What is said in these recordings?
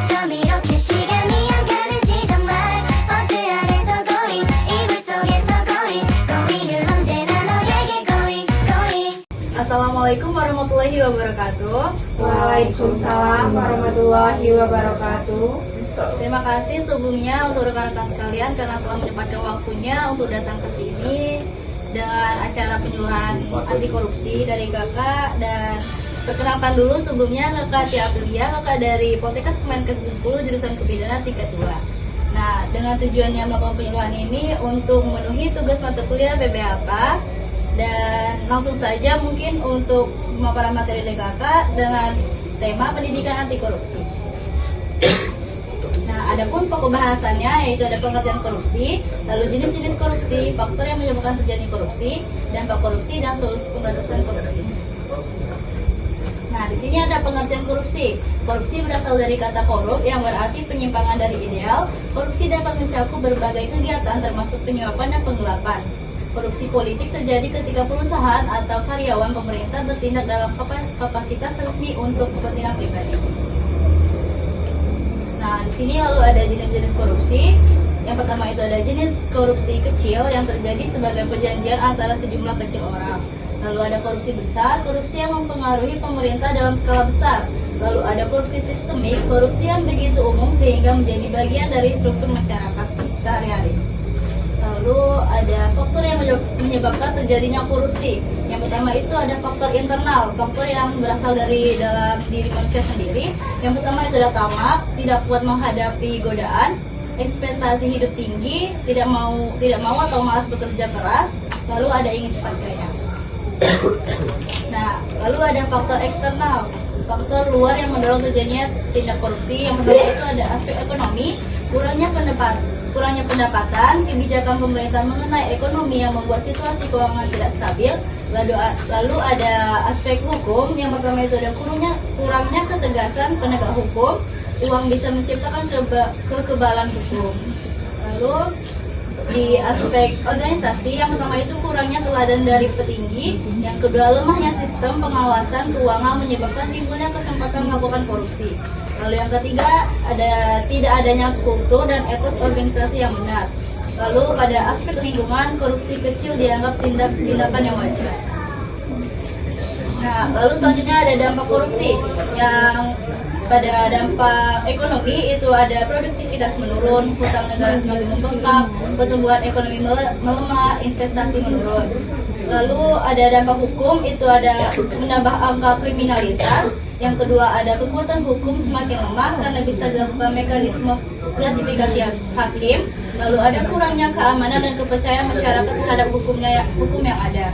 점 이렇게 시간이 안 가는지 정말 버스 안에서 going 이불 속에서 going은 언제나 너에게 going. Assalamualaikum warahmatullahi wabarakatuh. Waalaikumsalam warahmatullahi wabarakatuh. Terima kasih sebelumnya untuk rekan-rekan sekalian karena telah menyempatkan waktunya untuk datang ke sini dengan acara penyuluhan anti korupsi dari kakak. Dan perkenalkan dulu sebelumnya kakak Tia Aprilia, kakak dari Poltekkes Kemenkes Bengkulu jurusan Kebidanan tingkat 2. Nah, dengan tujuannya melakukan penyuluhan ini untuk memenuhi tugas mata kuliah BPAP. Dan langsung saja mungkin untuk pemaparan materi dari kakak dengan tema pendidikan anti korupsi. Nah, adapun pokok bahasannya yaitu ada pengertian korupsi, lalu jenis-jenis korupsi, faktor yang menyebabkan terjadi korupsi, dampak korupsi dan solusi pemberantasan korupsi. Nah, di sini ada pengertian korupsi. Korupsi berasal dari kata korup yang berarti penyimpangan dari ideal. Korupsi dapat mencakup berbagai kegiatan termasuk penyuapan dan penggelapan. Korupsi politik terjadi ketika perusahaan atau karyawan pemerintah bertindak dalam kapasitas resmi untuk kepentingan pribadi. Nah, di sini lalu ada jenis-jenis korupsi. Yang pertama itu ada jenis korupsi kecil yang terjadi sebagai perjanjian antara sejumlah kecil orang. Lalu ada korupsi besar, korupsi yang mempengaruhi pemerintah dalam skala besar. Lalu ada korupsi sistemik, korupsi yang begitu umum sehingga menjadi bagian dari struktur masyarakat sehari-hari. Lalu ada faktor yang menyebabkan terjadinya korupsi. Yang pertama itu ada faktor internal, faktor yang berasal dari dalam diri manusia sendiri. Yang pertama itu ada tamak, tidak kuat menghadapi godaan, ekspektasi hidup tinggi, tidak mau atau malas bekerja keras. Lalu ada ingin cepat kaya. Nah, lalu ada faktor eksternal, faktor luar yang mendorong terjadinya tindak korupsi. Yang pertama itu ada aspek ekonomi, kurangnya pendapatan, kebijakan pemerintah mengenai ekonomi yang membuat situasi keuangan tidak stabil. Lalu ada aspek hukum, yang pertama itu ada kurangnya ketegasan penegak hukum, uang bisa menciptakan kekebalan hukum. Lalu di aspek organisasi, yang pertama itu kurangnya teladan dari petinggi, yang kedua lemahnya sistem pengawasan keuangan menyebabkan timbulnya kesempatan melakukan korupsi. Lalu yang ketiga ada tidak adanya kultur dan etos organisasi yang benar. Lalu pada aspek lingkungan, korupsi kecil dianggap tindakan yang wajar. Nah, lalu selanjutnya ada dampak korupsi. Yang pada dampak ekonomi itu ada produktivitas menurun, hutang negara semakin membengkak, pertumbuhan ekonomi melemah, investasi menurun. Lalu ada dampak hukum, itu ada menambah angka kriminalitas. Yang kedua ada kekuatan hukum semakin lemah karena bisa dilakukan mekanisme gratifikasi hakim. Lalu ada kurangnya keamanan dan kepercayaan masyarakat terhadap hukum yang ada.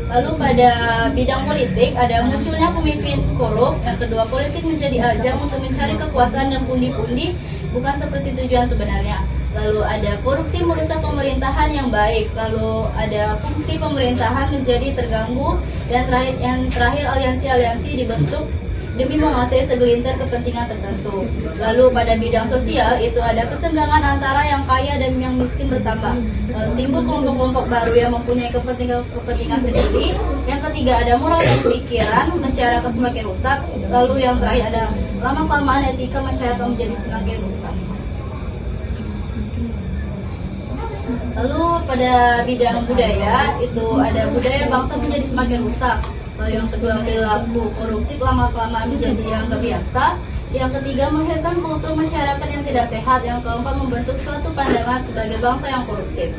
Lalu pada bidang politik ada munculnya pemimpin korup. Yang kedua, politik menjadi ajang untuk mencari kekuasaan dan pundi-pundi, bukan seperti tujuan sebenarnya. Lalu ada korupsi merusak pemerintahan yang baik. Lalu ada fungsi pemerintahan menjadi terganggu. Dan terakhir aliansi-aliansi dibentuk demi menguasai segelintir kepentingan tertentu. Lalu pada bidang sosial itu ada kesenggangan antara yang kaya dan yang miskin bertambah. Timbul kelompok-kelompok baru yang mempunyai kepentingan sendiri. Yang ketiga ada moral dan pikiran, masyarakat semakin rusak. Lalu yang terakhir ada lama-kelamaan etika masyarakat menjadi semakin rusak. Lalu pada bidang budaya itu ada budaya bangsa menjadi semakin rusak. Lalu yang kedua perilaku koruptif lama-kelamaan menjadi yang kebiasa. Yang ketiga melahirkan kultur masyarakat yang tidak sehat. Yang keempat membentuk suatu pandangan sebagai bangsa yang koruptif.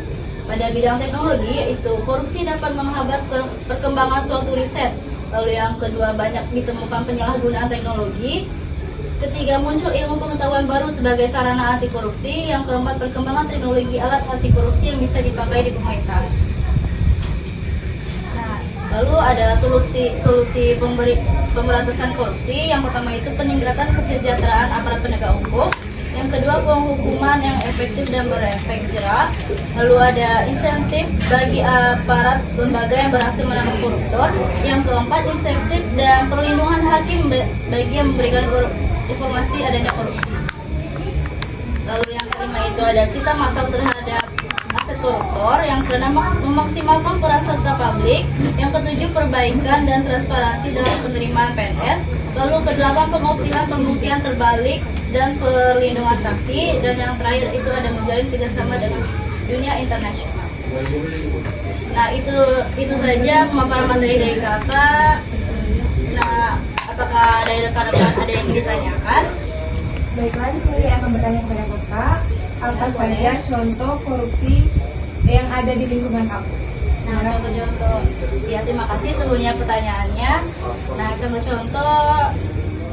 Pada bidang teknologi itu korupsi dapat menghambat perkembangan suatu riset. Lalu yang kedua banyak ditemukan penyalahgunaan teknologi. Ketiga, muncul ilmu pengetahuan baru sebagai sarana anti korupsi. Yang keempat, perkembangan teknologi alat anti korupsi yang bisa dipakai di pemerintahan. Nah, lalu ada solusi pemberantasan korupsi. Yang pertama itu peningkatan kesejahteraan aparat penegak hukum. Yang kedua, penghukuman yang efektif dan berefek jerak. Lalu ada insentif bagi aparat lembaga yang berhasil menangkap koruptor. Yang keempat, insentif dan perlindungan hakim bagi yang memberikan informasi adanya korupsi. Lalu yang kelima itu ada sita massal terhadap aset koruptor. Yang keenam, memaksimalkan peran serta publik. Yang ketujuh, perbaikan dan transparansi dalam penerimaan PNS. Lalu kedelapan, pengoptimal pembuktian terbalik dan perlindungan saksi. Dan yang terakhir itu ada menjalin kerjasama dengan dunia internasional. Nah, itu saja pemaparan materi dari kakak. Nah, apakah dari rekan-rekan ada yang ingin ditanyakan? Baiklah, saya akan bertanya kepada kakak, apa saja contoh korupsi yang ada di lingkungan kampus? Nah, contoh-contoh, ya terima kasih sebelumnya pertanyaannya. Nah, contoh-contoh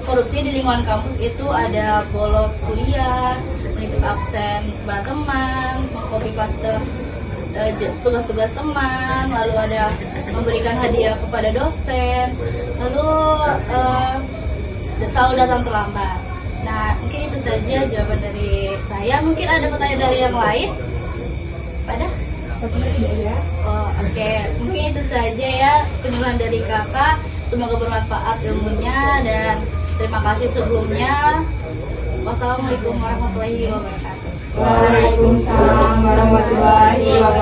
korupsi di lingkungan kampus itu ada bolos kuliah, menitip absen kepada teman, mengcopy paste tugas-tugas teman, lalu ada memberikan hadiah kepada dosen, lalu selalu datang terlambat. Nah, mungkin itu saja jawaban dari saya. Mungkin ada pertanyaan dari yang lain? Pada? Tidak ya. Oh, oke. Mungkin itu saja ya penjelasan dari kakak. Semoga bermanfaat ilmunya dan terima kasih sebelumnya. Wassalamualaikum warahmatullahi wabarakatuh. Waalaikumsalam warahmatullahi wabarakatuh.